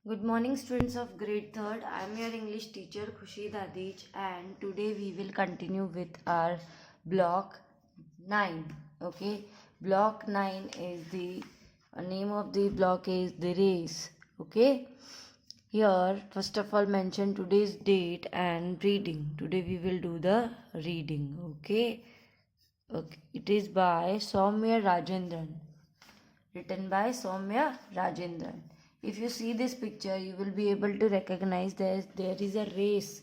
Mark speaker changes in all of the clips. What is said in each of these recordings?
Speaker 1: Good morning, students of grade 3rd. I am your English teacher Khushi Dadij, and today we will continue with our block 9. Okay, block 9 is the name of the block is the race. Okay, here first of all mention today's date and reading. Today we will do the reading. Okay, it is by Soumya Rajendran, written by Soumya Rajendran. If you see this picture, you will be able to recognize there is a race.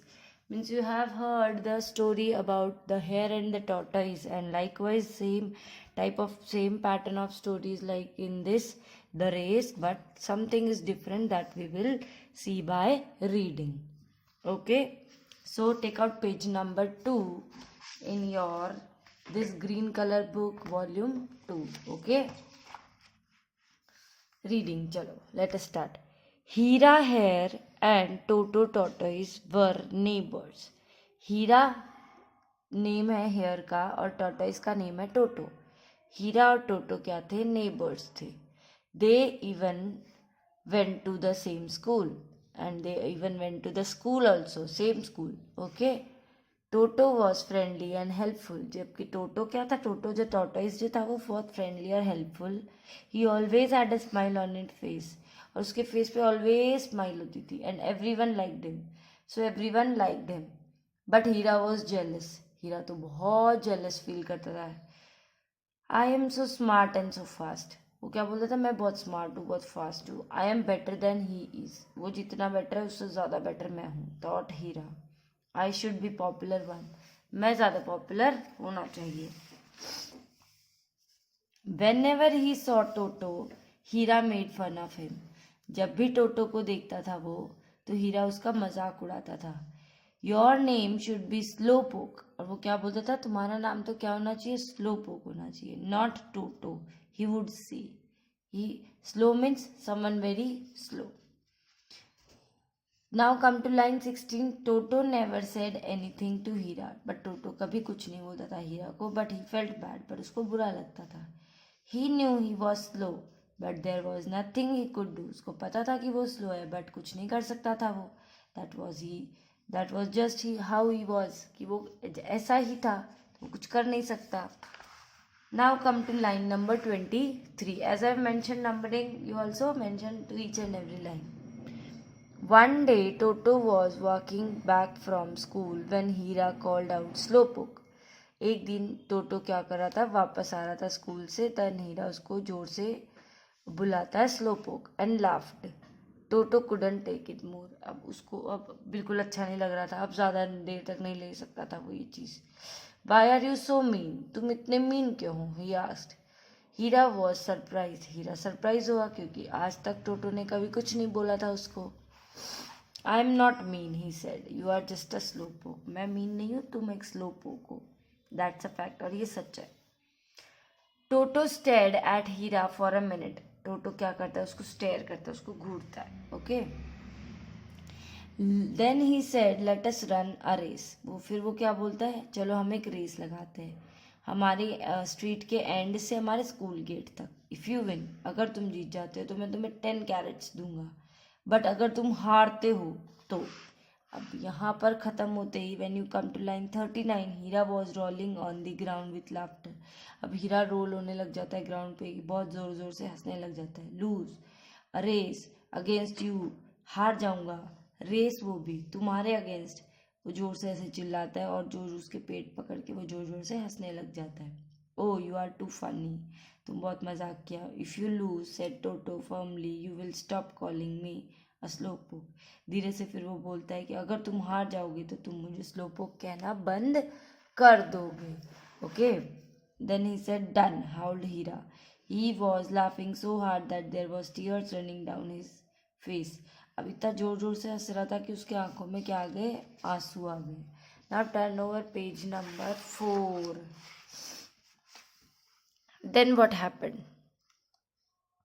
Speaker 1: Means you have heard the story about the hare and the tortoise, and likewise same pattern of stories like in this the race, but something is different that we will see by reading. Okay, so take out page number 2 in your this green color book, volume 2. Okay, reading. Chalo, let us start. Hira hare and Toto tortoise were neighbors. Heera name है hare का और tortoise का name है टोटो. हीरा और टोटो क्या थे? Neighbours थे. They even went to the same school and they even went to the school also, same school. Okay, Toto was friendly and helpful. जबकि टोटो क्या था? टोटो जो टॉर्टोइस जो था वो बहुत फ्रेंडली और helpful. He always had a smile on it face, और उसके फेस पे ऑलवेज स्माइल होती थी. And every one liked him, so every one liked him. But Hira was jealous. Hira तो बहुत जेलस फील करता था. I am so smart and so fast. वो क्या बोलता था? मैं बहुत स्मार्ट हूँ, बहुत फास्ट हूँ. I am better than he is. वो जितना बेटर है उससे ज़्यादा बेटर मैं हूँ. Thought Heera. I should be popular one. मैं ज़्यादा पॉपुलर होना चाहिए. Whenever he saw Toto, Heera made fun of him. जब भी टोटो को देखता था वो, तो हीरा उसका मजाक उड़ाता था. Your name should be slow पोक. और वो क्या बोलता था? तुम्हारा नाम तो क्या होना चाहिए? स्लो पोक होना चाहिए, not Toto. He would see. He slow means someone very slow. Now come to line 16. Toto never said anything to Hira. But Toto कभी कुछ नहीं बोलता था हीरा को. But he felt bad. पर उसको बुरा लगता था. He knew he was slow, but there was nothing he could do. उसको पता था कि वो स्लो है, बट कुछ नहीं कर सकता था वो. That was just he how he was. कि वो ऐसा ही था, वो कुछ कर नहीं सकता. Now come to line number 23. As I mention numbering, you also mention to each and every line. One day Toto was walking back from school when Hira called out Slowpoke. एक दिन टोटो क्या कर रहा था? वापस आ रहा था स्कूल से. तन हीरा उसको जोर से बुलाता है slowpoke and laughed. Toto couldn't take it more. अब उसको अब बिल्कुल अच्छा नहीं लग रहा था. अब ज़्यादा देर तक नहीं ले सकता था वो ये चीज़. Why are you so mean? तुम इतने मीन क्यों हो? He asked. Hira was surprise. Hira surprise हुआ क्योंकि आज तक टोटो ने कभी कुछ नहीं बोला था उसको. I am not mean, he said. You are just a slowpoke. मैं मीन नहीं हूँ, तुम एक स्लो पोक हो. That's a fact. और ये सच है. Toto stared at Hira for a minute. Toto क्या करता है? उसको स्टेयर करता है, उसको घूरता है. Okay, then he said let us run a race. वो क्या बोलता है? चलो हम एक रेस लगाते हैं हमारे स्ट्रीट के एंड से हमारे स्कूल गेट तक. इफ़ यू विन, अगर तुम जीत जाते हो तो मैं तुम्हें 10 कैरेट्स दूंगा. बट अगर तुम हारते हो तो. अब यहाँ पर ख़त्म होते ही when you come to line 39, Hira was rolling on the ground with laughter. अब हीरा रोल होने लग जाता है ग्राउंड पे, बहुत ज़ोर ज़ोर से हंसने लग जाता है. Lose a race against you. हार जाऊंगा. रेस वो भी तुम्हारे अगेंस्ट. वो जोर से ऐसे चिल्लाता है और जोर उसके पेट पकड़ के वो जोर जोर से हंसने लग जाता है. ओ यू आर टू फनी. तुम बहुत मजाक किया. If you lose said toto firmly, you will stop calling me a slowpoke. धीरे से फिर वो बोलता है कि अगर तुम हार जाओगे तो तुम मुझे स्लोपोक कहना बंद कर दोगे. Okay, then he said done, howled Hira. He was laughing so hard that there was tears running down his face. अब इतना जोर जोर से हंस रहा था कि उसके आंखों में क्या आ गए? आंसू आ गए. Now turn over page number 4. Then what happened?